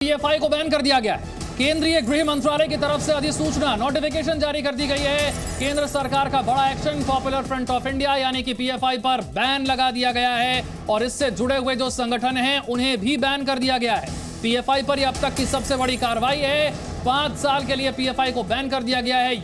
PFI को ban कर दिया गया है। केंद्रीय गृह मंत्रालय की तरफ से अधिसूचना नोटिफिकेशन जारी कर दी गई है। केंद्र सरकार का बड़ा action, popular front of India यानी कि पीएफआई पर बैन लगा दिया गया है और इससे जुड़े हुए जो संगठन हैं उन्हें भी बैन कर दिया गया है। पीएफआई पर यह अब तक की सबसे बड़ी कार्रवाई है। 5 साल के लिए पीएफआई को बैन कर दिया गया है।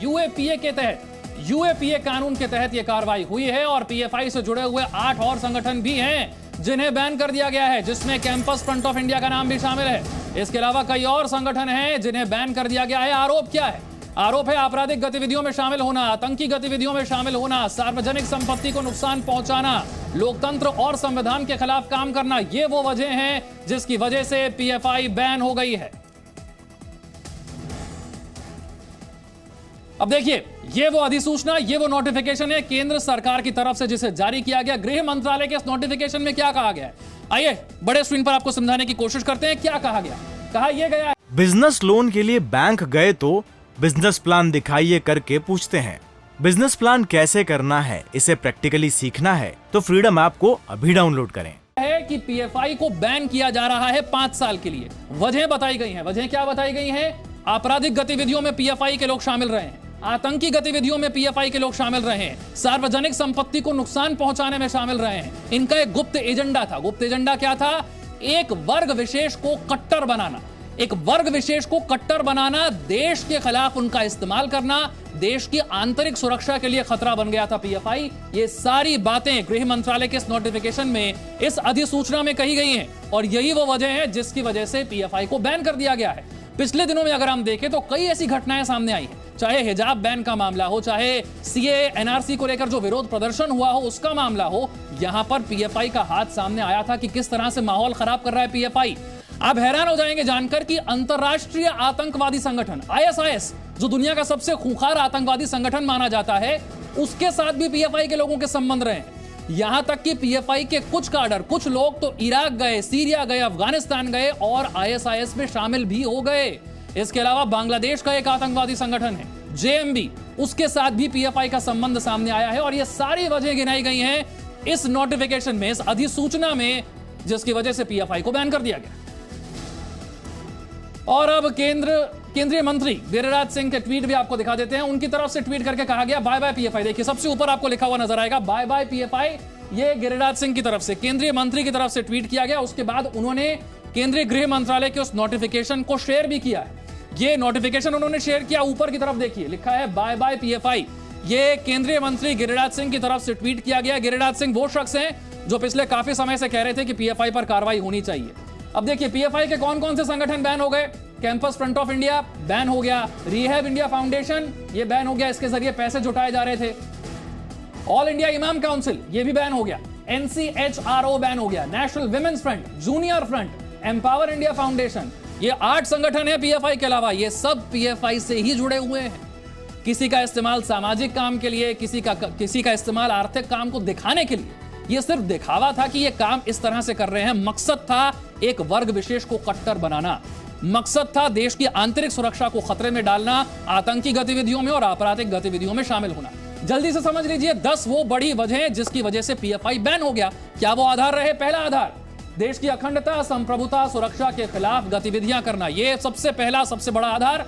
यूएपीए कानून के तहत यह कार्रवाई हुई है और पीएफआई से जुड़े हुए 8 और संगठन भी हैं जिन्हें बैन कर दिया गया है, जिसमें कैंपस फ्रंट ऑफ इंडिया का नाम भी शामिल है। इसके अलावा कई और संगठन हैं जिन्हें बैन कर दिया गया है। आरोप क्या है? आरोप है आपराधिक गतिविधियों में शामिल होना, आतंकी गतिविधियों में शामिल होना, सार्वजनिक संपत्ति को नुकसान पहुंचाना, लोकतंत्र और संविधान के खिलाफ काम करना। ये वो वजह हैं जिसकी वजह से पीएफआई बैन हो गई है। अब देखिए, ये वो अधिसूचना, ये वो नोटिफिकेशन है केंद्र सरकार की तरफ से जिसे जारी किया गया। गृह मंत्रालय के इस नोटिफिकेशन में क्या कहा गया है, आइए बड़े स्क्रीन पर आपको समझाने की कोशिश करते हैं। क्या कहा गया? कहा यह गया है, बिजनेस लोन के लिए बैंक गए तो बिजनेस प्लान दिखाइए करके पूछते हैं। बिजनेस प्लान कैसे करना है, इसे प्रैक्टिकली सीखना है तो फ्रीडम ऐप को अभी डाउनलोड करें। है कि पीएफआई को बैन किया जा रहा है 5 साल के लिए। वजह बताई गई है। वजह क्या बताई गई है? आपराधिक गतिविधियों में पीएफआई के लोग शामिल रहे हैं, आतंकी गतिविधियों में पीएफआई के लोग शामिल रहे हैं, सार्वजनिक संपत्ति को नुकसान पहुंचाने में शामिल रहे हैं। इनका एक गुप्त एजेंडा था। गुप्त एजेंडा क्या था? एक वर्ग विशेष को कट्टर बनाना, एक वर्ग विशेष को कट्टर बनाना, देश के खिलाफ उनका इस्तेमाल करना, देश की आंतरिक सुरक्षा के लिए खतरा बन गया था पीएफआई। ये सारी बातें गृह मंत्रालय के इस नोटिफिकेशन में, इस अधिसूचना में कही गई हैं और यही वो वजह है जिसकी वजह से पीएफआई को बैन कर दिया गया है। पिछले दिनों में अगर हम देखें तो कई ऐसी घटनाएं सामने आई हैं, चाहे हिजाब बैन का मामला हो, चाहे सीए एनआरसी को लेकर जो विरोध प्रदर्शन हुआ हो उसका मामला हो, यहां पर पीएफआई का हाथ सामने आया था कि किस तरह से माहौल खराब कर रहा है पीएफआई। आप हैरान हो जाएंगे जानकर कि अंतरराष्ट्रीय आतंकवादी संगठन आईएसआईएस, जो दुनिया का सबसे खूंखार आतंकवादी संगठन माना जाता है, उसके साथ भी पीएफआई के लोगों के संबंध रहे हैं। यहां तक कि पीएफआई के कुछ काडर, कुछ लोग तो इराक गए, सीरिया गए, अफगानिस्तान गए और आईएसआईएस में शामिल भी हो गए। इसके अलावा बांग्लादेश का एक आतंकवादी संगठन है जेएमबी, उसके साथ भी पीएफआई का संबंध सामने आया है और ये सारी वजह गिनाई गई हैं इस नोटिफिकेशन में, इस अधिसूचना में, जिसकी वजह से पीएफआई को बैन कर दिया गया। और अब केंद्रीय मंत्री गिरिराज सिंह के ट्वीट भी आपको दिखा देते हैं। उनकी तरफ से ट्वीट करके कहा गया बाय बाय पीएफआई। देखिए सबसे ऊपर आपको लिखा हुआ नजर आएगा बाय बाय पीएफआई। ये गिरिराज सिंह की तरफ से, केंद्रीय मंत्री की तरफ से ट्वीट किया गया। उसके बाद उन्होंने केंद्रीय गृह मंत्रालय के उस नोटिफिकेशन को शेयर भी किया है। ये नोटिफिकेशन उन्होंने शेयर किया, ऊपर की तरफ देखिए लिखा है बाय बाय पीएफआई। ये केंद्रीय मंत्री गिरिराज सिंह की तरफ से ट्वीट किया गया। गिरिराज सिंह वो शख्स हैं जो पिछले काफी समय से कह रहे थे कि पीएफआई पर कार्रवाई होनी चाहिए। अब देखिए पीएफआई के कौन कौन से संगठन बैन हो गए। Campus front of India ban हो गया, रिहैब इंडिया फाउंडेशन ये बैन हो गया, इसके जरिए पैसे जुटाए जा रहे थे। ऑल इंडिया इमाम काउंसिल ये भी बैन हो गया, एनसीएचआरओ बैन हो गया, national women's front, junior front, empower India foundation, ये 8 संगठन है पीएफआई के अलावा। ये सब पीएफआई से ही जुड़े हुए हैं। किसी का इस्तेमाल सामाजिक काम के लिए, किसी का इस्तेमाल आर्थिक काम को दिखाने के लिए। ये सिर्फ दिखावा था कि ये काम इस तरह से कर रहे हैं। मकसद था एक वर्ग विशेष को कट्टर बनाना, मकसद था देश की आंतरिक सुरक्षा को खतरे में डालना, आतंकी गतिविधियों में और आपराधिक गतिविधियों में शामिल होना। जल्दी से समझ लीजिए 10 वो बड़ी वजह जिसकी वजह से पीएफआई बैन हो गया। क्या वो आधार रहे? पहला आधार, देश की अखंडता, संप्रभुता, सुरक्षा के खिलाफ गतिविधियां करना, यह सबसे पहला सबसे बड़ा आधार।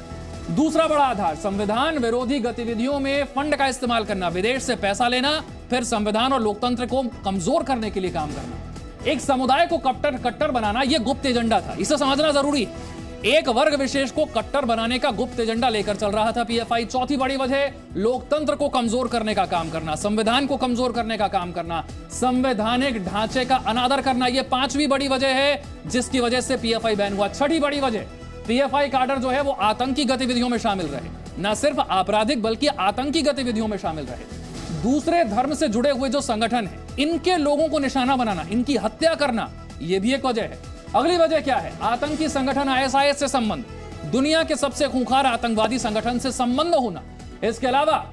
दूसरा बड़ा आधार, संविधान विरोधी गतिविधियों में फंड का इस्तेमाल करना, विदेश से पैसा लेना, फिर संविधान और लोकतंत्र को कमजोर करने के लिए काम करना, एक समुदाय को कट्टर बनाना, यह गुप्त एजेंडा था। इसे समझना जरूरी है। एक वर्ग विशेष को कट्टर बनाने का गुप्त एजेंडा लेकर चल रहा था पीएफआई। चौथी बड़ी वजह, लोकतंत्र को कमजोर करने का काम करना, संविधान को कमजोर करने का काम करना, संवैधानिक ढांचे का अनादर करना। यह 5वीं बड़ी वजह है जिसकी वजह से पीएफआई बैन हुआ। छठी बड़ी वजह, पीएफआई काडर जो है वो आतंकी गतिविधियों में शामिल रहे, न सिर्फ आपराधिक बल्कि आतंकी गतिविधियों में शामिल रहे। दूसरे धर्म से जुड़े हुए जो संगठन है इनके लोगों को निशाना बनाना, इनकी हत्या करना, यह भी एक वजह है। अगली वजह क्या है? आतंकी संगठन आईएसआईएस से संबंध, दुनिया के सबसे खूंखार आतंकवादी संगठन से संबंध होना। इसके अलावा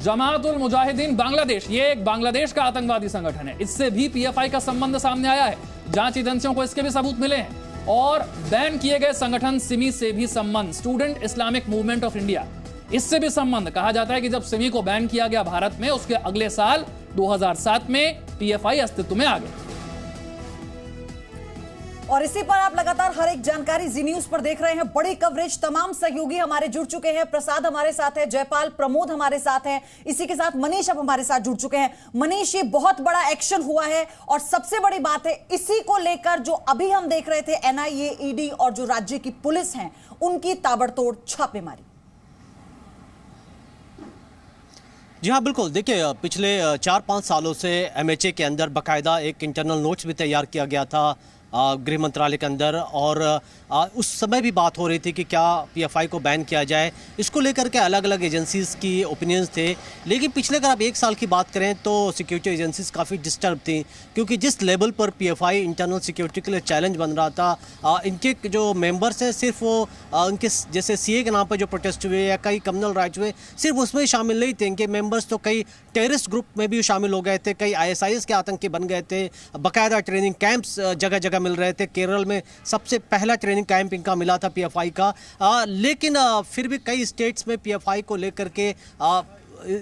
जमात उल मुजाहिदीन बांग्लादेश, ये एक बांग्लादेश का आतंकवादी संगठन है, इससे भी पीएफआई का संबंध सामने आया है। जांच एजेंसियों को इसके भी सबूत मिले हैं। और बैन किए गए संगठन सिमी से भी संबंध, student Islamic movement of India, इससे भी संबंध। कहा जाता है कि जब सिमी को बैन किया गया भारत में, उसके अगले साल 2007 में पीएफआई अस्तित्व में आ गया। और इसी पर आप लगातार हर एक जानकारी जी न्यूज पर देख रहे हैं। बड़ी कवरेज, तमाम सहयोगी हमारे जुड़ चुके हैं। प्रसाद हमारे साथ है, जयपाल, प्रमोद हमारे साथ हैं, इसी के साथ मनीष अब हमारे साथ जुड़ चुके हैं। मनीष, ये बहुत बड़ा एक्शन हुआ है और सबसे बड़ी बात है इसी को लेकर जो अभी हम देख रहे थे, एनआईए, ईडी और जो राज्य की पुलिस है उनकी ताबड़तोड़ छापेमारी। जी हाँ, बिल्कुल। देखिए, पिछले 4-5 सालों से एमएचए के अंदर बाकायदा एक इंटरनल नोट्स भी तैयार किया गया था गृह मंत्रालय के अंदर, और उस समय भी बात हो रही थी कि क्या पीएफआई को बैन किया जाए। इसको लेकर के अलग अलग एजेंसीज़ की ओपिनियंस थे, लेकिन पिछले अगर आप 1 साल की बात करें तो सिक्योरिटी एजेंसीज़ काफ़ी डिस्टर्ब थी, क्योंकि जिस लेवल पर पीएफआई इंटरनल सिक्योरिटी के लिए चैलेंज बन रहा था, इनके जो मेंबर्स हैं सिर्फ वो इनके जैसे सीए के नाम पर जो प्रोटेस्ट हुए या कई कम्युनल राइट्स हुए, सिर्फ उसमें ही शामिल नहीं थे। इनके मेंबर्स तो कई टेररिस्ट ग्रुप में भी शामिल हो गए थे, कई आईएसआईएस के आतंकी बन गए थे, बाकायदा ट्रेनिंग कैंप्स जगह जगह मिल रहे थे। केरल में सबसे पहला ट्रेनिंग कैंप इनका मिला था पीएफआई का, लेकिन फिर भी कई स्टेट्स में पीएफआई को लेकर के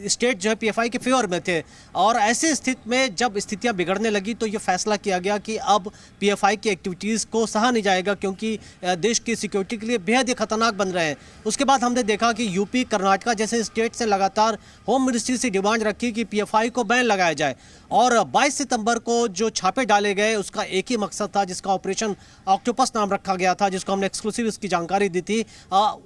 स्टेट जो है पीएफआई के फेवर में थे, और ऐसी स्थिति में जब स्थितियां बिगड़ने लगी तो ये फैसला किया गया कि अब पीएफआई की एक्टिविटीज़ को सहा नहीं जाएगा, क्योंकि देश की सिक्योरिटी के लिए बेहद ही खतरनाक बन रहे हैं। उसके बाद हमने देखा कि यूपी, कर्नाटका जैसे स्टेट से लगातार होम मिनिस्ट्री से डिमांड रखी कि पीएफआई को बैन लगाया जाए, और 22 सितंबर को जो छापे डाले गए उसका एक ही मकसद था, जिसका ऑपरेशन ऑक्टोपस नाम रखा गया था, जिसको हमने एक्सक्लूसिव इसकी जानकारी दी थी।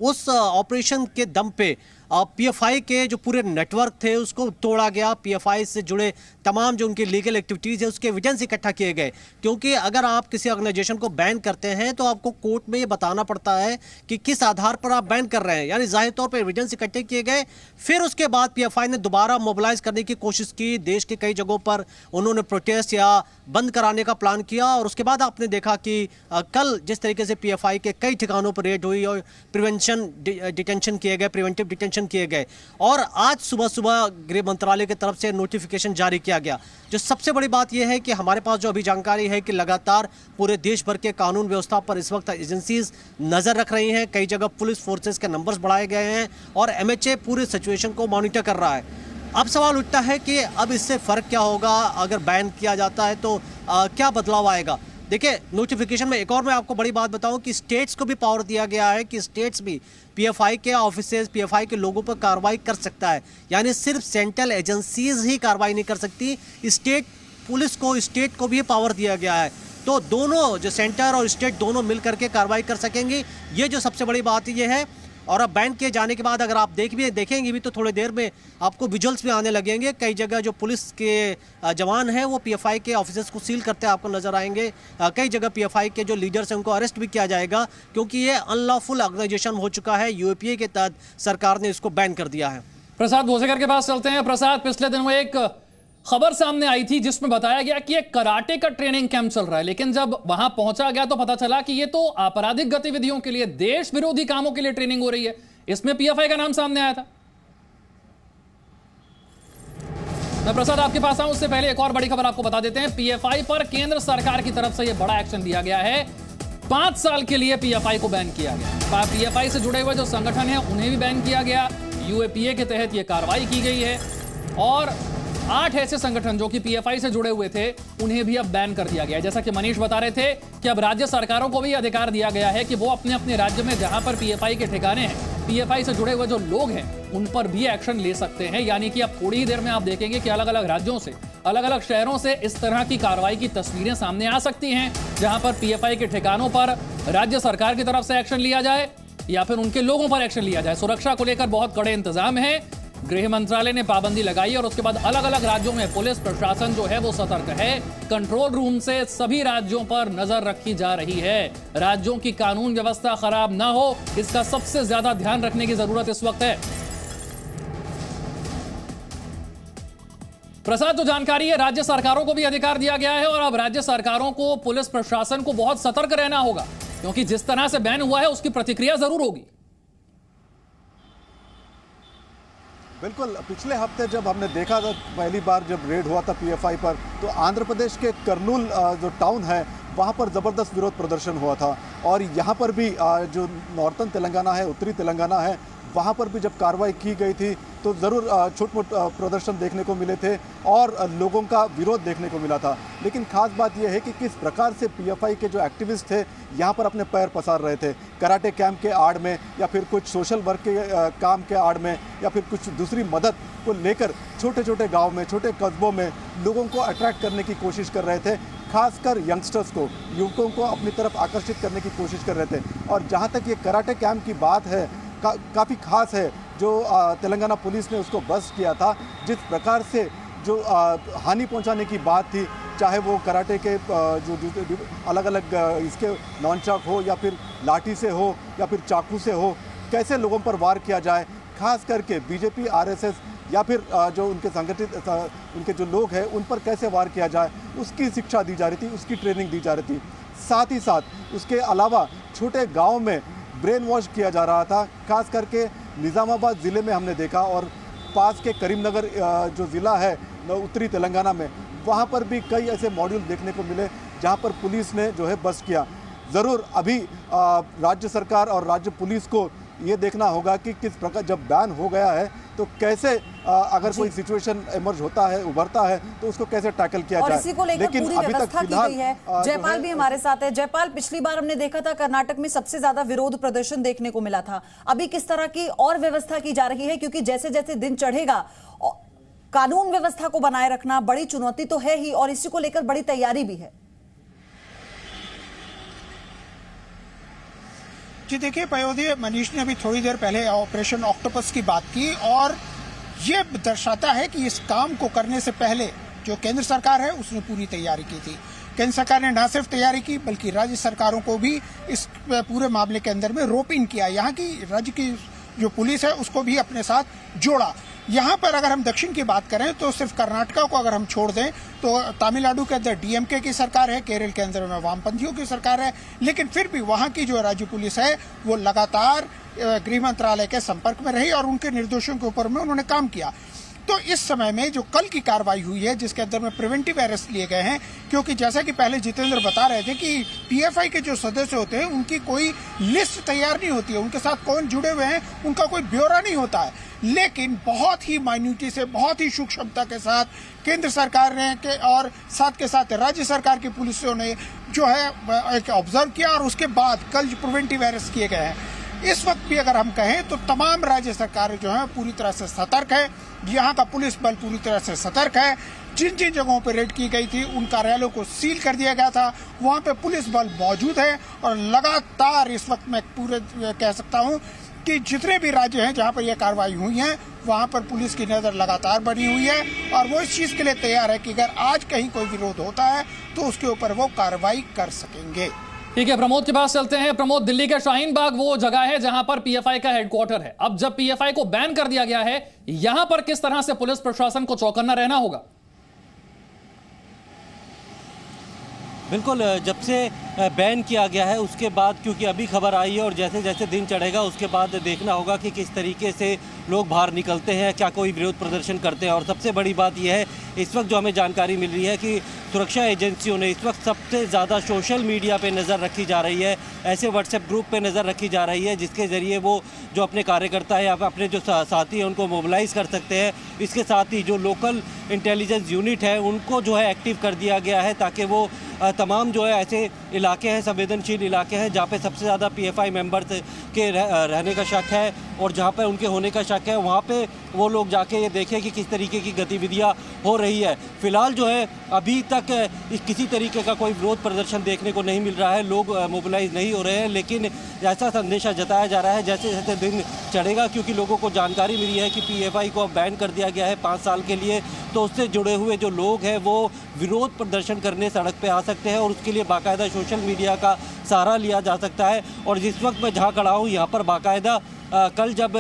उस ऑपरेशन के दम पे पीएफआई के जो पूरे नेटवर्क थे उसको तोड़ा गया, पीएफआई से जुड़े तमाम जो उनकी लीगल एक्टिविटीज़ है उसके एविडेंस इकट्ठा किए गए, क्योंकि अगर आप किसी ऑर्गेनाइजेशन को बैन करते हैं तो आपको कोर्ट में ये बताना पड़ता है कि किस आधार पर आप बैन कर रहे हैं, यानी जाहिर तौर पर एविडेंस इकट्ठे किए गए। फिर उसके बाद पीएफआई ने दोबारा मोबिलाइज करने की कोशिश की, देश के कई जगहों पर उन्होंने प्रोटेस्ट या बंद कराने का प्लान किया, और उसके बाद आपने देखा कि कल जिस तरीके से पीएफआई के कई ठिकानों पर रेड हुई और प्रिवेंशन डिटेंशन किए गए, प्रिवेंटिव डिटेंशन किए गए, और आज सुबह सुबह गृह मंत्रालय की तरफ से नोटिफिकेशन जारी किया गया। जो सबसे बड़ी बात यह है कि हमारे पास जो अभी जानकारी है कि लगातार पूरे देश भर के कानून व्यवस्था पर इस वक्त एजेंसीज नजर रख रही हैं, कई जगह पुलिस फोर्सेस के नंबर्स बढ़ाए गए हैं और एमएचए पूरे सिचुएशन को मॉनिटर कर रहा है। अब सवाल उठता है कि अब इससे फ़र्क क्या होगा, अगर बैन किया जाता है तो क्या बदलाव आएगा। देखिए, नोटिफिकेशन में एक और मैं आपको बड़ी बात बताऊं कि स्टेट्स को भी पावर दिया गया है कि स्टेट्स भी पीएफआई के ऑफिसेज, पीएफआई के लोगों पर कार्रवाई कर सकता है, यानी सिर्फ सेंट्रल एजेंसीज ही कार्रवाई नहीं कर सकती, स्टेट पुलिस को, स्टेट को भी पावर दिया गया है। तो दोनों, जो सेंटर और स्टेट दोनों मिल करके कार्रवाई कर सकेंगे, ये जो सबसे बड़ी बात ये है। और अब बैन किए जाने के बाद अगर आप देखेंगे भी तो थोड़ी देर में आपको विजुअल्स भी आने लगेंगे। कई जगह जो पुलिस के जवान हैं वो पीएफआई के ऑफिसर्स को सील करते आपको नजर आएंगे। कई जगह पीएफआई के जो लीडर्स हैं उनको अरेस्ट भी किया जाएगा, क्योंकि ये अनलॉफुल ऑर्गेनाइजेशन हो चुका है। यूएपीए के तहत सरकार ने इसको बैन कर दिया है। प्रसाद भोसेकर के पास चलते हैं। प्रसाद, पिछले दिनों एक खबर सामने आई थी जिसमें बताया गया कि एक कराटे का ट्रेनिंग कैंप चल रहा है, लेकिन जब वहां पहुंचा गया तो पता चला कि ये तो आपराधिक गतिविधियों के लिए, देश विरोधी कामों के लिए ट्रेनिंग हो रही है। इसमें पीएफआई का नाम सामने आया था। मैं प्रसाद आपके पास आऊं उससे पहले एक और बड़ी खबर आपको बता देते हैं। पीएफआई पर केंद्र सरकार की तरफ से यह बड़ा एक्शन लिया गया है। 5 साल के लिए पीएफआई को बैन किया गया। पीएफआई से जुड़े हुए जो संगठन है उन्हें भी बैन किया गया। यूएपीए के तहत यह कार्रवाई की गई है, और 8 ऐसे संगठन जो कि पीएफआई से जुड़े हुए थे उन्हें भी अब बैन कर दिया गया। जैसा कि मनीष बता रहे थे कि अब राज्य सरकारों को भी अधिकार दिया गया है कि वो अपने अपने राज्य में जहां पर पीएफआई के ठिकाने हैं, पीएफआई से जुड़े हुए जो लोग हैं उन पर भी एक्शन ले सकते हैं। यानी कि अब थोड़ी ही देर में आप देखेंगे कि अलग अलग राज्यों से, अलग अलग शहरों से इस तरह की कार्रवाई की तस्वीरें सामने आ सकती हैं, जहां पर पीएफआई के ठिकानों पर राज्य सरकार की तरफ से एक्शन लिया जाए या फिर उनके लोगों पर एक्शन लिया जाए। सुरक्षा को लेकर बहुत कड़े इंतजाम है। गृह मंत्रालय ने पाबंदी लगाई और उसके बाद अलग अलग राज्यों में पुलिस प्रशासन जो है वो सतर्क है। कंट्रोल रूम से सभी राज्यों पर नजर रखी जा रही है। राज्यों की कानून व्यवस्था खराब ना हो, इसका सबसे ज्यादा ध्यान रखने की जरूरत इस वक्त है। प्रसाद, जो जानकारी है, राज्य सरकारों को भी अधिकार दिया गया है और अब राज्य सरकारों को, पुलिस प्रशासन को बहुत सतर्क रहना होगा, क्योंकि जिस तरह से बैन हुआ है उसकी प्रतिक्रिया जरूर होगी। बिल्कुल, पिछले हफ्ते जब हमने देखा था, पहली बार जब रेड हुआ था पीएफआई पर, तो आंध्र प्रदेश के कर्नूल जो टाउन है वहाँ पर ज़बरदस्त विरोध प्रदर्शन हुआ था, और यहाँ पर भी जो नॉर्थन तेलंगाना है, उत्तरी तेलंगाना है, वहाँ पर भी जब कार्रवाई की गई थी तो ज़रूर छोट मोट प्रदर्शन देखने को मिले थे और लोगों का विरोध देखने को मिला था। लेकिन खास बात यह है कि किस प्रकार से पीएफआई के जो एक्टिविस्ट थे यहाँ पर अपने पैर पसार रहे थे, कराटे कैंप के आड़ में या फिर कुछ सोशल वर्क के काम के आड़ में या फिर कुछ दूसरी मदद को लेकर छोटे छोटे गाँव में, छोटे कस्बों में लोगों को अट्रैक्ट करने की कोशिश कर रहे थे। खासकर यंगस्टर्स को, युवकों को अपनी तरफ आकर्षित करने की कोशिश कर रहे थे। और जहाँ तक ये कराटे कैंप की बात है, काफ़ी खास है जो तेलंगाना पुलिस ने उसको बस्ट किया था। जिस प्रकार से जो हानि पहुंचाने की बात थी, चाहे वो कराटे के जो अलग अलग इसके नॉनचॉक हो या फिर लाठी से हो या फिर चाकू से हो, कैसे लोगों पर वार किया जाए, खास करके बीजेपी, आरएसएस या फिर जो उनके संगठित उनके जो लोग हैं उन पर कैसे वार किया जाए, उसकी शिक्षा दी जा रही थी, उसकी ट्रेनिंग दी जा रही थी। साथ ही साथ उसके अलावा छोटे गाँव में ब्रेन वॉश किया जा रहा था। खास करके निज़ामाबाद ज़िले में हमने देखा और पास के करीमनगर जो ज़िला है उत्तरी तेलंगाना में, वहाँ पर भी कई ऐसे मॉड्यूल देखने को मिले जहाँ पर पुलिस ने जो है बस्ट किया। ज़रूर अभी राज्य सरकार और राज्य पुलिस को ये देखना होगा कि किस प्रकार जब बैन हो गया है तो कैसे अगर कोई सिचुएशन इमर्ज होता है, उभरता है, तो उसको कैसे टैकल किया जाए। और इसी को लेकर पूरी व्यवस्था की गई है। जयपाल भी हमारे साथ है। जयपाल, पिछली बार हमने देखा था कर्नाटक में सबसे ज्यादा विरोध प्रदर्शन देखने को मिला था। अभी किस तरह की और व्यवस्था की जा रही है, क्योंकि जैसे जैसे दिन चढ़ेगा कानून व्यवस्था को बनाए रखना बड़ी चुनौती तो है ही और इसी को लेकर बड़ी तैयारी भी है। जी देखिए पयोधी, मनीष ने अभी थोड़ी देर पहले ऑपरेशन ऑक्टोपस की बात की और ये दर्शाता है कि इस काम को करने से पहले जो केंद्र सरकार है उसने पूरी तैयारी की थी। केंद्र सरकार ने न सिर्फ तैयारी की बल्कि राज्य सरकारों को भी इस पूरे मामले के अंदर में रोप इन किया। यहाँ की राज्य की जो पुलिस है उसको भी अपने साथ जोड़ा। यहाँ पर अगर हम दक्षिण की बात करें तो सिर्फ कर्नाटका को अगर हम छोड़ दें तो तमिलनाडु के अंदर डीएमके की सरकार है, केरल के अंदर में वामपंथियों की सरकार है, लेकिन फिर भी वहाँ की जो राज्य पुलिस है वो लगातार गृह मंत्रालय के संपर्क में रही और उनके निर्देशों के ऊपर में उन्होंने काम किया। तो इस समय में जो कल की कार्रवाई हुई है जिसके अंदर में प्रिवेंटिव अरेस्ट लिए गए हैं, क्योंकि जैसा कि पहले जितेंद्र बता रहे थे कि पीएफआई के जो सदस्य होते हैं उनकी कोई लिस्ट तैयार नहीं होती है, उनके साथ कौन जुड़े हुए हैं उनका कोई ब्यौरा नहीं होता है, लेकिन बहुत ही माइन्यूटी से, बहुत ही सूक्ष्मता के साथ केंद्र सरकार ने और साथ के साथ राज्य सरकार की पुलिसों ने जो है एक ऑब्जर्व किया और उसके बाद कल जो प्रिवेंटिव अरेस्ट किए गए हैं। इस वक्त भी अगर हम कहें तो तमाम राज्य सरकारें जो है पूरी तरह से सतर्क है। यहाँ का पुलिस बल पूरी तरह से सतर्क है। जिन जिन जगहों पर रेड की गई थी उन कार्यालयों को सील कर दिया गया था, वहाँ पे पुलिस बल मौजूद है और लगातार इस वक्त मैं पूरे कह सकता हूँ कि जितने भी राज्य हैं जहाँ पर यह कार्रवाई हुई है वहाँ पर पुलिस की नज़र लगातार बनी हुई है और वो इस चीज़ के लिए तैयार है कि अगर आज कहीं कोई विरोध होता है तो उसके ऊपर वो कार्रवाई कर सकेंगे। ठीक है, प्रमोद के पास चलते हैं। प्रमोद, दिल्ली का शाहीन बाग वो जगह है जहां पर पीएफआई का हेडक्वार्टर है। अब जब पीएफआई को बैन कर दिया गया है, यहां पर किस तरह से पुलिस प्रशासन को चौकन्ना रहना होगा? बिल्कुल, जब से बैन किया गया है उसके बाद, क्योंकि अभी खबर आई है और जैसे जैसे दिन चढ़ेगा उसके बाद देखना होगा कि किस तरीके से लोग बाहर निकलते हैं, क्या कोई विरोध प्रदर्शन करते हैं। और सबसे बड़ी बात यह है इस वक्त जो हमें जानकारी मिल रही है कि सुरक्षा एजेंसियों ने इस वक्त सबसे ज़्यादा सोशल मीडिया पे नज़र रखी जा रही है, ऐसे व्हाट्सएप ग्रुप पे नज़र रखी जा रही है जिसके ज़रिए वो जो अपने कार्यकर्ता है या अपने जो साथी हैं उनको मोबिलाइज़ कर सकते हैं। इसके साथ ही जो लोकल इंटेलिजेंस यूनिट है उनको जो है एक्टिव कर दिया गया है ताकि वो तमाम जो है ऐसे इलाके हैं, संवेदनशील इलाके हैं जहाँ पे सबसे ज़्यादा पीएफआई मेंबर्स के रहने का शक है और जहाँ पे उनके होने का शक है वहाँ पे वो लोग जाके ये देखें कि किस तरीके की गतिविधियाँ हो रही है। फिलहाल जो है अभी तक किसी तरीके का कोई विरोध प्रदर्शन देखने को नहीं मिल रहा है, लोग मोबिलाइज नहीं हो रहे हैं, लेकिन ऐसा संदेशा जताया जा रहा है जैसे जैसे दिन चढ़ेगा, क्योंकि लोगों को जानकारी मिली है कि पीएफआई को अब बैन कर दिया गया है 5 साल के लिए, तो उससे जुड़े हुए जो लोग हैं वो विरोध प्रदर्शन करने सड़क पे आ सकते हैं और उसके लिए बाकायदा सोशल मीडिया का सहारा लिया जा सकता है। और जिस वक्त मैं जहाँ खड़ा हूँ यहाँ पर बाकायदा कल जब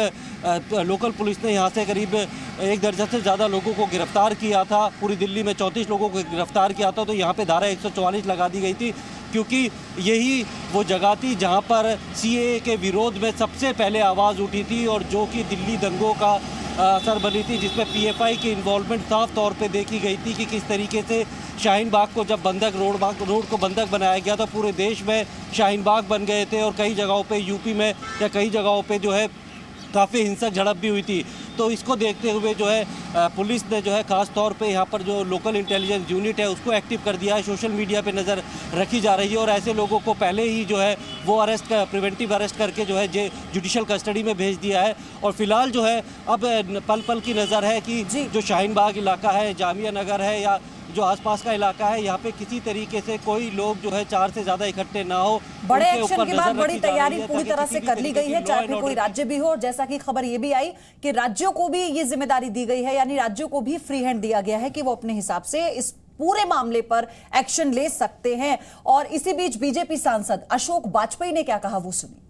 लोकल पुलिस ने यहाँ से करीब 1 दर्जन से ज़्यादा लोगों को गिरफ्तार किया था, पूरी दिल्ली में 34 लोगों को गिरफ्तार किया था, तो यहाँ पे धारा 144 लगा दी गई थी, क्योंकि यही वो जगह थी जहाँ पर सीएए के विरोध में सबसे पहले आवाज़ उठी थी और जो कि दिल्ली दंगों का असर बनी थी, जिसमें पीएफआई की इन्वॉल्वमेंट साफ तौर पे देखी गई थी कि किस तरीके से शाहीन बाग को जब रोड को बंधक बनाया गया तो पूरे देश में शाहीन बाग बन गए थे और कई जगहों पे यूपी में या कई जगहों पे जो है काफ़ी हिंसक झड़प भी हुई थी। तो इसको देखते हुए जो है पुलिस ने जो है ख़ास तौर पे यहाँ पर जो लोकल इंटेलिजेंस यूनिट है उसको एक्टिव कर दिया है। सोशल मीडिया पे नज़र रखी जा रही है और ऐसे लोगों को पहले ही जो है वो प्रिवेंटिव अरेस्ट करके जो है जुडिशल कस्टडी में भेज दिया है। और फिलहाल जो है अब पल पल की नज़र है कि जो शाहीन बाग इलाका है, जामिया नगर है या जो आसपास का इलाका है, यहाँ पे किसी तरीके से कोई लोग जो है 4 से ज्यादा इकट्ठे ना हो। बड़े एक्शन के बाद बड़ी तैयारी पूरी तरह से कर ली गई है, चाहे फिर कोई राज्य भी हो। और जैसा कि खबर ये भी आई कि राज्यों को भी ये जिम्मेदारी दी गई है, यानी राज्यों को भी फ्री हैंड दिया गया है कि वो अपने हिसाब से इस पूरे मामले पर एक्शन ले सकते हैं। और इसी बीच बीजेपी सांसद अशोक वाजपेयी ने क्या कहा वो सुनिए।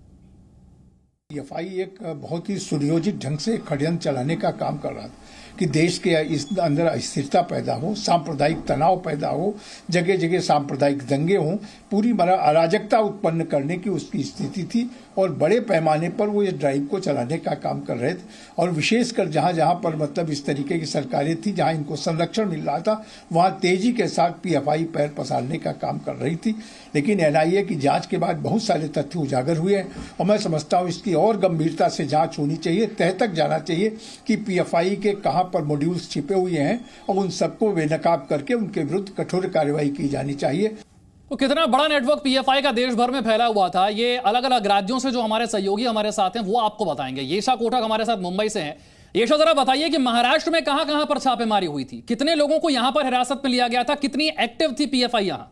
पीएफआई एक बहुत ही सुनियोजित ढंग से षड्यंत्र चलाने का काम कर रहा था कि देश के इस अंदर अस्थिरता पैदा हो, सांप्रदायिक तनाव पैदा हो, जगह जगह सांप्रदायिक दंगे हों, पूरी अराजकता उत्पन्न करने की उसकी स्थिति थी। और बड़े पैमाने पर वो इस ड्राइव को चलाने का काम कर रहे थे। और विशेषकर जहां जहां पर मतलब इस तरीके की सरकारें थी जहां इनको संरक्षण मिल रहा था, वहां तेजी के साथ पीएफआई पैर पसारने का काम कर रही थी। लेकिन एनआईए की जांच के बाद बहुत सारे तथ्य उजागर हुए हैं और मैं समझता हूं इसकी और गंभीरता से जांच होनी चाहिए, तह तक जाना चाहिए कि पीएफआई के कहां पर मॉड्यूल्स छिपे हुए हैं और उन सबको बेनकाब करके उनके विरुद्ध कठोर कार्रवाई की जानी चाहिए। तो कितना बड़ा नेटवर्क पीएफआई का देश भर में फैला हुआ था, ये अलग अलग राज्यों से जो हमारे सहयोगी हमारे साथ हैं वो आपको बताएंगे। येशा कोटक हमारे साथ मुंबई से हैं। येशा, जरा बताइए कि महाराष्ट्र में कहां कहां पर छापेमारी हुई थी, कितने लोगों को यहां पर हिरासत में लिया गया था, कितनी एक्टिव थी पीएफआई यहां?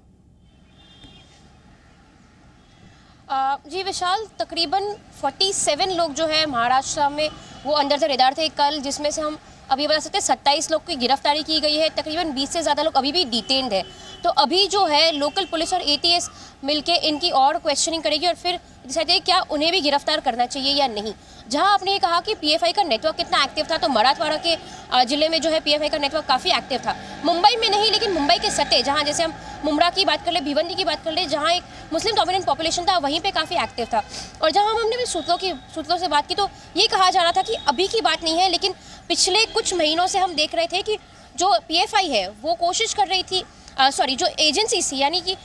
जी विशाल, तकरीबन 47 लोग जो है महाराष्ट्र में वो अंदर से रेदार थे कल, जिसमें से हम अभी बता सकते हैं 27 लोग की गिरफ्तारी की गई है। तकरीबन 20 से ज़्यादा लोग अभी भी डिटेन्ड है। तो अभी जो है लोकल पुलिस और एटीएस मिलके इनकी और क्वेश्चनिंग करेगी और फिर डिसाइड करेगी क्या उन्हें भी गिरफ्तार करना चाहिए या नहीं। जहां आपने ये कहा कि पीएफआई का नेटवर्क कितना एक्टिव था, तो मराठवाड़ा के जिले में जो है पीएफआई का नेटवर्क काफ़ी एक्टिव था। मुंबई में नहीं, लेकिन मुंबई के सटे, जहां जैसे हम मुमरा की बात कर ले, भिवंडी की बात कर ले, जहां एक मुस्लिम डोमिनेंट पॉपुलेशन था, वहीं पे काफ़ी एक्टिव था। और जहां हमने सूत्रों से बात की तो ये कहा जा रहा था कि अभी की बात नहीं है, लेकिन पिछले कुछ महीनों से हम देख रहे थे कि जो पीएफआई है वो कोशिश कर रही थी, जो एजेंसी थी, यानी कि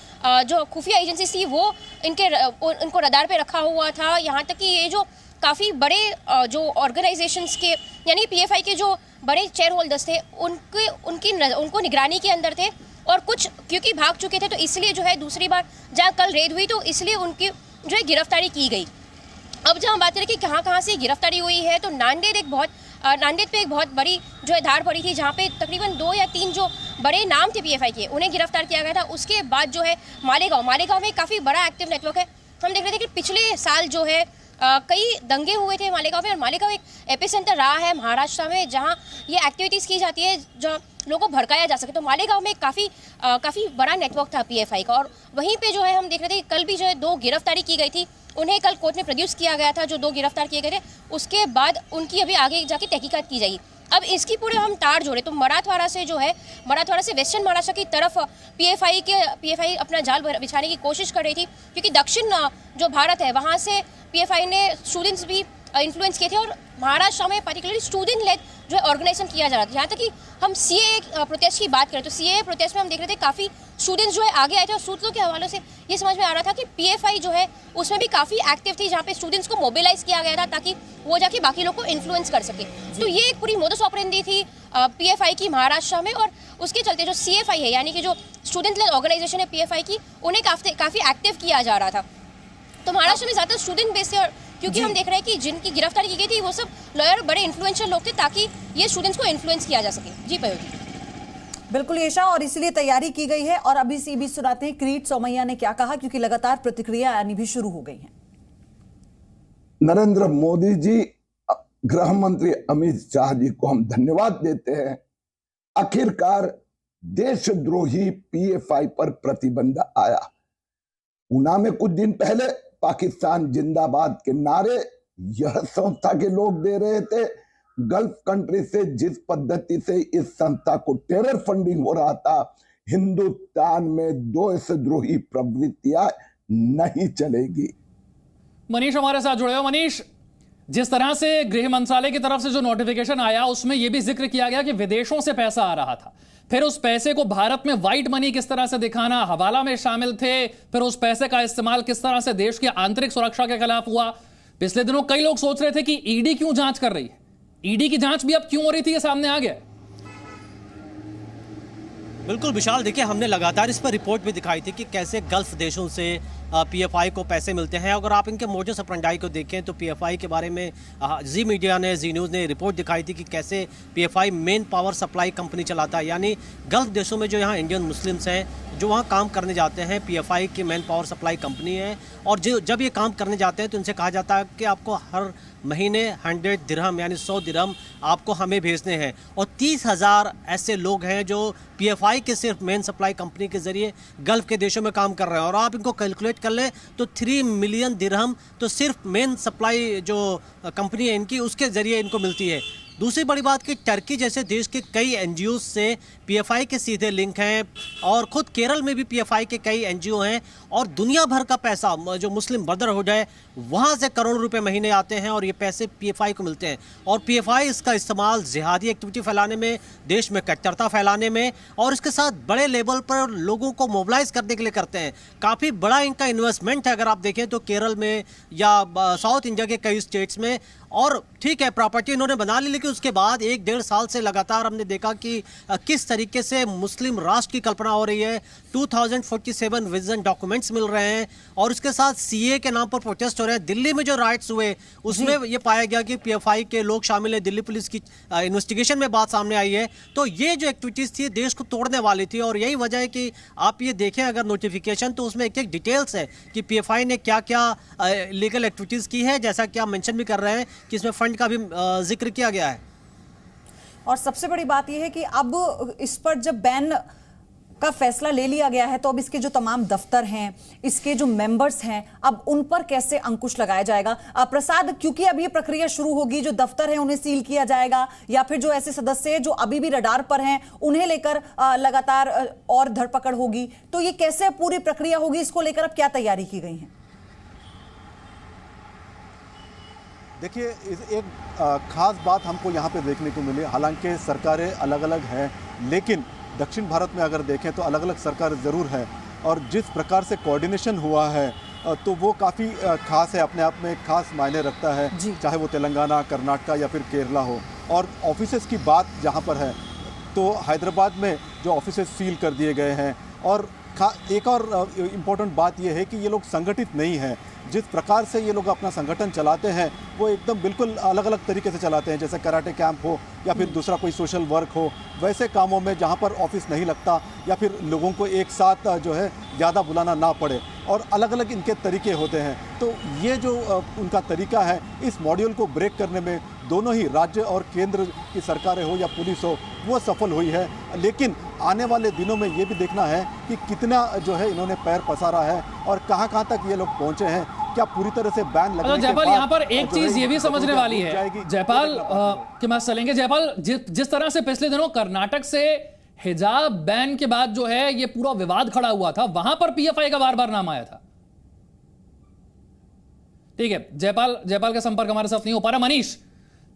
जो खुफिया एजेंसी थी, वो इनको रडार पे रखा हुआ था। यहाँ तक कि ये जो काफ़ी बड़े जो ऑर्गेनाइजेशंस के, यानी पीएफआई के जो बड़े शेयर होल्डर्स थे, उनको निगरानी के अंदर थे। और कुछ क्योंकि भाग चुके थे, तो इसलिए जो है दूसरी बार जहाँ कल रेड हुई, तो इसलिए उनकी जो है गिरफ्तारी की गई। अब जहाँ बात करें कि कहाँ कहाँ से गिरफ्तारी हुई है, तो नांदेड़ पे एक बहुत बड़ी जो है धार पड़ी थी, जहाँ पे तकरीबन 2 या 3 जो बड़े नाम थे पीएफआई के, उन्हें गिरफ्तार किया गया था। उसके बाद जो है मालेगांव में काफ़ी बड़ा एक्टिव नेटवर्क है। हम देख रहे थे कि पिछले साल जो है कई दंगे हुए थे मालेगांव में, और मालेगांव एक एपिसेंटर रहा है महाराष्ट्र में, जहां ये एक्टिविटीज़ की जाती है जो लोगों को भड़काया जा सके। तो मालेगांव में काफ़ी बड़ा नेटवर्क था पीएफआई का। और वहीं पे जो है हम देख रहे थे कि कल भी जो है 2 गिरफ्तारी की गई थी, उन्हें कल कोर्ट में प्रोड्यूस किया गया था, जो 2 गिरफ्तार किए गए थे। उसके बाद उनकी अभी आगे जाके तहकीकात की जाएगी। अब इसकी पूरे हम तार जोड़े तो मराठवाड़ा से वेस्टर्न महाराष्ट्र की तरफ पीएफआई अपना जाल बिछाने की कोशिश कर रही थी, क्योंकि दक्षिण जो भारत है वहाँ से पीएफआई ने स्टूडेंट्स भी इन्फ्लुएंस किए थे, और महाराष्ट्र में पर्टिकुलरली स्टूडेंट लेड जो है ऑर्गेनाइजेशन किया जा रहा था। यहाँ तक कि हम सीएए प्रोटेस्ट की बात करें तो सीएए प्रोटेस्ट में हम देख रहे थे काफ़ी स्टूडेंट्स जो है आगे आए थे, और सूत्रों के हवालों से ये समझ में आ रहा था कि पीएफआई जो है उसमें भी काफ़ी एक्टिव थी, जहाँ पे स्टूडेंट्स को मोबिलाइज किया गया था ताकि वो जाके बाकी लोग को इन्फ्लुएंस कर सके। तो ये एक पूरी मोडस ऑपरेंडी थी पीएफआई की महाराष्ट्र में, और उसके चलते जो सीएफआई है, यानी कि जो स्टूडेंट लेड ऑर्गेनाइजेशन है पीएफआई की, उन्हें काफ़ी एक्टिव किया जा रहा था। तो महाराष्ट्र में ज़्यादातर स्टूडेंट बेस थे, और क्योंकि हम देख रहे हैं कि जिनकी गिरफ्तारी की गई थी वो सब लॉयर, बड़े इन्फ्लुएंशियल लोग थे, ताकि ये स्टूडेंट्स को इन्फ्लुएंस किया जा सके। जी पयोजी। बिल्कुल येशा, और इसलिए तैयारी की गई है। और अभी से भी सुनाते हैं किरीट सोमैया ने क्या कहा, क्योंकि लगातार प्रतिक्रिया आनी भी शुरू हो गई है। नरेंद्र मोदी जी, गृह मंत्री अमित शाह जी को हम धन्यवाद देते हैं। आखिरकार देशद्रोही पीएफआई पर प्रतिबंध आया। ऊना में कुछ दिन पहले पाकिस्तान जिंदाबाद के नारे यह संस्था के लोग दे रहे थे। गल्फ कंट्री से जिस पद्धति से इस संस्था को टेरर फंडिंग हो रहा था, हिंदुस्तान में देशद्रोही प्रवृत्तियां नहीं चलेगी। मनीष हमारे साथ जुड़े हो। मनीष, जिस तरह से गृह मंत्रालय की तरफ से जो नोटिफिकेशन आया उसमें यह भी जिक्र किया गया कि विदेशों से पैसा आ रहा था, फिर उस पैसे को भारत में व्हाइट मनी किस तरह से दिखाना, हवाला में शामिल थे, फिर उस पैसे का इस्तेमाल किस तरह से देश की आंतरिक सुरक्षा के खिलाफ हुआ, पिछले दिनों कई लोग सोच रहे थे कि ईडी क्यों जांच कर रही है, ईडी की जांच भी अब क्यों हो रही थी, ये सामने आ गया है। बिल्कुल विशाल, देखिए हमने लगातार इस पर रिपोर्ट भी दिखाई थी कि कैसे गल्फ देशों से पीएफआई को पैसे मिलते हैं। अगर आप इनके मोडस ऑपरेंडी को देखें तो पीएफआई के बारे में जी मीडिया ने, जी न्यूज़ ने रिपोर्ट दिखाई थी कि कैसे PFI main power supply company चलाता है। यानी गल्फ देशों में जो यहाँ इंडियन मुस्लिम्स हैं जो वहाँ काम करने जाते हैं, पीएफआई की मेन पावर सप्लाई कंपनी है। और जब ये काम करने जाते हैं तो इनसे कहा जाता है कि आपको हर महीने 100 दिरहम यानी 100 दिरहम आपको हमें भेजने हैं। और 30,000 ऐसे लोग हैं जो पीएफआई के सिर्फ मेन सप्लाई कंपनी के जरिए गल्फ के देशों में काम कर रहे हैं। और आप इनको कैलकुलेट कर ले तो 3 मिलियन दिरहम तो सिर्फ मेन सप्लाई जो कंपनी है इनकी, उसके जरिए इनको मिलती है। दूसरी बड़ी बात कि टर्की जैसे देश के कई एनजीओ से पीएफआई के सीधे लिंक हैं और खुद केरल में भी पीएफआई के कई एनजीओ हैं। और दुनिया भर का पैसा जो मुस्लिम ब्रदरहुड है वहाँ से करोड़ों रुपए महीने आते हैं और ये पैसे पीएफआई को मिलते हैं। और पीएफआई इसका इस्तेमाल जिहादी एक्टिविटी फैलाने में, देश में कट्टरता फैलाने में और इसके साथ बड़े लेवल पर लोगों को मोबिलाइज करने के लिए करते हैं। काफ़ी बड़ा इनका इन्वेस्टमेंट है अगर आप देखें तो केरल में या साउथ इंडिया के कई स्टेट्स में। और ठीक है, प्रॉपर्टी इन्होंने बना ली, लेकिन उसके बाद 1-1.5 साल से लगातार हमने देखा कि किस तरीके से मुस्लिम राष्ट्र की कल्पना हो रही है। 2047 विजन डॉक्यूमेंट्स मिल रहे हैं और उसके साथ सीए के नाम पर प्रोटेस्ट हो रहे हैं। दिल्ली में जो राइट्स हुए उसमें ये पाया गया कि पीएफआई के लोग शामिल हैं। दिल्ली पुलिस की इन्वेस्टिगेशन में बात सामने आई है। तो ये जो एक्टिविटीज़ थी देश को तोड़ने वाली थी और यही वजह है कि आप ये देखें अगर नोटिफिकेशन तो उसमें एक डिटेल्स है कि पीएफआई ने क्या क्या लीगल एक्टिविटीज़ की है, जैसा कि आप मेंशन भी कर रहे हैं कि इसमें फंड का भी जिक्र किया गया है। और सबसे बड़ी बात यह है कि अब इस पर जब बैन का फैसला ले लिया गया है तो अब इसके जो तमाम दफ्तर हैं, इसके जो मेंबर्स हैं, अब उन पर कैसे अंकुश लगाया जाएगा। प्रसाद, क्योंकि अब ये प्रक्रिया शुरू होगी, जो दफ्तर हैं उन्हें सील किया जाएगा या फिर जो ऐसे सदस्य हैं जो अभी भी रडार पर हैं उन्हें लेकर लगातार और धरपकड़ होगी, तो ये कैसे पूरी प्रक्रिया होगी, इसको लेकर अब क्या तैयारी की गई है? देखिए, एक खास बात हमको यहाँ पे देखने को मिली। हालांकि सरकारें अलग अलग हैं, लेकिन दक्षिण भारत में अगर देखें तो अलग अलग सरकार ज़रूर है। और जिस प्रकार से कोऑर्डिनेशन हुआ है तो वो काफ़ी खास है, अपने आप में खास मायने रखता है, चाहे वो तेलंगाना, कर्नाटका या फिर केरला हो। और ऑफिसेस की बात जहाँ पर है तो हैदराबाद में जो ऑफिसेस सील कर दिए गए हैं। और एक और इम्पोर्टेंट बात यह है कि ये लोग संगठित नहीं हैं। जिस प्रकार से ये लोग अपना संगठन चलाते हैं वो एकदम बिल्कुल अलग अलग तरीके से चलाते हैं, जैसे कराटे कैंप हो या फिर दूसरा कोई सोशल वर्क हो, वैसे कामों में जहाँ पर ऑफिस नहीं लगता या फिर लोगों को एक साथ जो है ज़्यादा बुलाना ना पड़े, और अलग अलग इनके तरीके होते हैं। तो ये जो उनका तरीका है, इस मॉड्यूल को ब्रेक करने में दोनों ही राज्य और केंद्र की सरकारें हो या पुलिस हो वो सफल हुई है। लेकिन आने वाले दिनों में ये भी देखना है कि कितना जो है इन्होंने पैर पसारा है और कहाँ तक ये लोग पहुँचे हैं। क्या पूरी तरह से बैन लगने के बाद जयपाल, यहाँ पर एक चीज ये भी समझने वाली है जयपाल के पास चलेंगे। जयपाल, जिस तरह से पिछले दिनों कर्नाटक से हिजाब बैन के बाद जो है ये पूरा विवाद खड़ा हुआ था, वहां पर पीएफआई का बार बार नाम आया था। ठीक है, जयपाल का संपर्क हमारे साथ नहीं हो पा रहा। मनीष,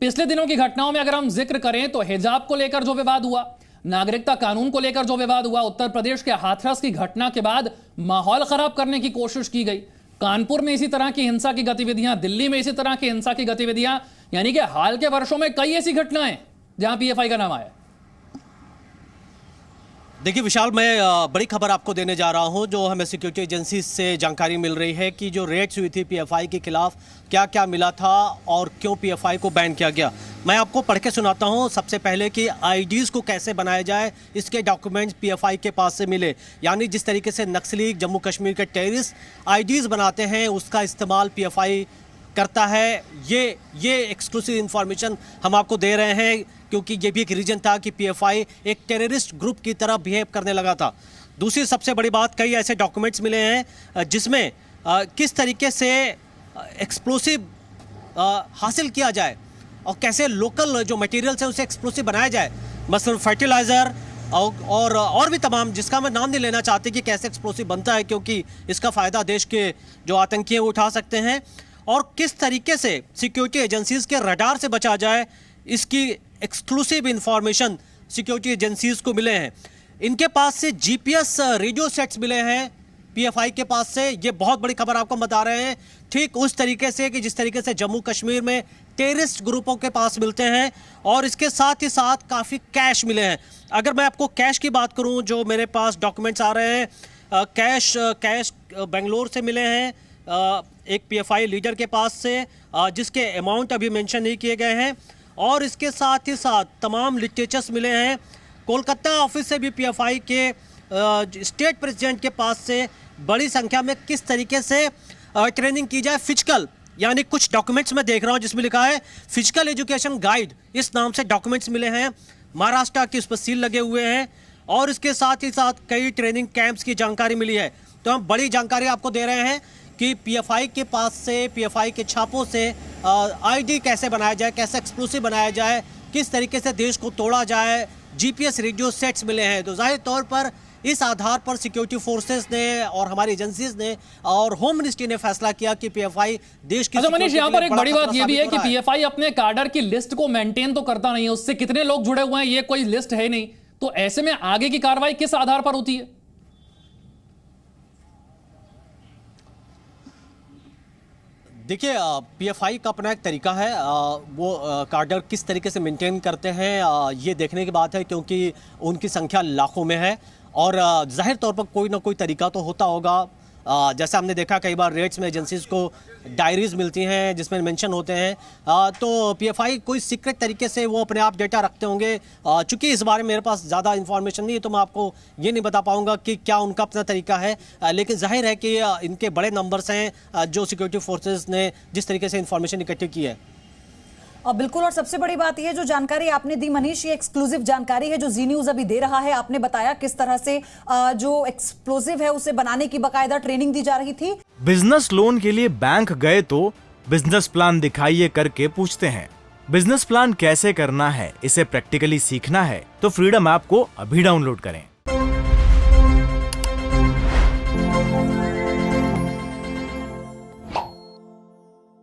पिछले दिनों की घटनाओं में अगर हम जिक्र करें तो हिजाब को लेकर जो विवाद हुआ, नागरिकता कानून को लेकर जो विवाद हुआ, उत्तर प्रदेश के हाथरस की घटना के बाद माहौल खराब करने की कोशिश की गई, कानपुर में इसी तरह की हिंसा की गतिविधियां, दिल्ली में इसी तरह की हिंसा की गतिविधियां, यानी कि हाल के वर्षों में कई ऐसी घटनाएं जहां पीएफआई का नाम आया। देखिए विशाल, मैं बड़ी खबर आपको देने जा रहा हूं जो हमें सिक्योरिटी एजेंसी से जानकारी मिल रही है कि जो रेड्स हुई थी पीएफआई के खिलाफ, क्या क्या मिला था और क्यों पीएफआई को बैन किया गया। मैं आपको पढ़ के सुनाता हूं। सबसे पहले कि आईडीज़ को कैसे बनाया जाए, इसके डॉक्यूमेंट्स पीएफआई के पास से मिले। यानी जिस तरीके से नक्सली जम्मू कश्मीर के टेररिस्ट आईडीज़ बनाते हैं उसका इस्तेमाल पीएफआई करता है। ये एक्सक्लूसिव इंफॉर्मेशन हम आपको दे रहे हैं क्योंकि ये भी एक रीजन था कि पीएफआई एक टेररिस्ट ग्रुप की तरह बिहेव करने लगा था। दूसरी सबसे बड़ी बात, कई ऐसे डॉक्यूमेंट्स मिले हैं जिसमें किस तरीके से एक्सप्लोसिव हासिल किया जाए और कैसे लोकल जो मटेरियल्स है उसे एक्सप्लोसिव बनाया जाए, मसलन फर्टिलाइज़र और भी तमाम, जिसका मैं नाम नहीं लेना चाहती कि कैसे एक्सप्लोसिव बनता है क्योंकि इसका फ़ायदा देश के जो आतंकी हैं वो उठा सकते हैं। और किस तरीके से सिक्योरिटी एजेंसीज़ के रडार से बचा जाए, इसकी एक्सक्लूसिव इंफॉर्मेशन सिक्योरिटी एजेंसीज़ को मिले हैं। इनके पास से जीपीएस रेडियो सेट्स मिले हैं पीएफआई के पास से। ये बहुत बड़ी खबर आपको बता रहे हैं, ठीक उस तरीके से कि जिस तरीके से जम्मू कश्मीर में टेररिस्ट ग्रुपों के पास मिलते हैं, और इसके साथ ही साथ काफ़ी कैश मिले हैं। अगर मैं आपको कैश की बात करूं, जो मेरे पास डॉक्यूमेंट्स आ रहे हैं, कैश बेंगलोर से मिले हैं, एक पीएफआई लीडर के पास से, जिसके अमाउंट अभी मेंशन नहीं किए गए हैं, और इसके साथ ही साथ तमाम लिटरेचर्स मिले हैं। कोलकाता ऑफिस से भी पीएफआई के स्टेट प्रेसिडेंट के पास से बड़ी संख्या में किस तरीके से ट्रेनिंग की जाए, फिजिकल, यानी कुछ डॉक्यूमेंट्स मैं देख रहा हूं जिसमें लिखा है फिजिकल एजुकेशन गाइड, इस नाम से डॉक्यूमेंट्स मिले हैं। महाराष्ट्र की उस पर सील लगे हुए हैं, और इसके साथ ही साथ कई ट्रेनिंग कैंप्स की जानकारी मिली है। तो हम बड़ी जानकारी आपको दे रहे हैं कि पीएफआई के पास से, पीएफआई के छापों से आईडी कैसे बनाया जाए, कैसे एक्सप्लोसिव बनाया जाए, किस तरीके से देश को तोड़ा जाए, जीपीएस रेडियो सेट्स मिले हैं। तो जाहिर तौर पर इस आधार पर सिक्योरिटी फोर्सेस ने और हमारी एजेंसीज ने और होम मिनिस्ट्री ने फैसला किया कि पीएफआई देश की। अच्छा मनीष, यहाँ पर एक बड़ी बात यह भी है कि पीएफआई अपने कैडर की लिस्ट को मेंटेन तो करता नहीं है, उससे कितने लोग जुड़े हुए हैं ये कोई लिस्ट है नहीं, तो ऐसे में आगे की कार्रवाई किस आधार पर होती है? देखिए, पीएफआई का अपना एक तरीका है, वो कार्डर किस तरीके से मेंटेन करते हैं ये देखने की बात है, क्योंकि उनकी संख्या लाखों में है, और जाहिर तौर पर कोई ना कोई तरीका तो होता होगा। जैसे हमने देखा कई बार रेड्स में एजेंसीज को डायरीज मिलती हैं जिसमें मेंशन होते हैं, तो पीएफआई कोई सीक्रेट तरीके से वो अपने आप डेटा रखते होंगे। चूंकि इस बारे में मेरे पास ज़्यादा इन्फॉर्मेशन नहीं है, तो मैं आपको ये नहीं बता पाऊंगा कि क्या उनका अपना तरीका है, लेकिन जाहिर है कि इनके बड़े नंबर्स हैं जो सिक्योरिटी फोर्सेज ने जिस तरीके से इन्फॉर्मेशन इकट्ठी की है। और बिल्कुल, और सबसे बड़ी बात यह जो जानकारी आपने दी मनीष, ये एक्सक्लूसिव जानकारी है जो जी न्यूज अभी दे रहा है। आपने बताया किस तरह से जो एक्सप्लोसिव है उसे बनाने की बाकायदा ट्रेनिंग दी जा रही थी। बिजनेस लोन के लिए बैंक गए तो बिजनेस प्लान दिखाइए करके पूछते हैं। बिजनेस प्लान कैसे करना है, इसे प्रैक्टिकली सीखना है तो फ्रीडम ऐप को अभी डाउनलोड करें।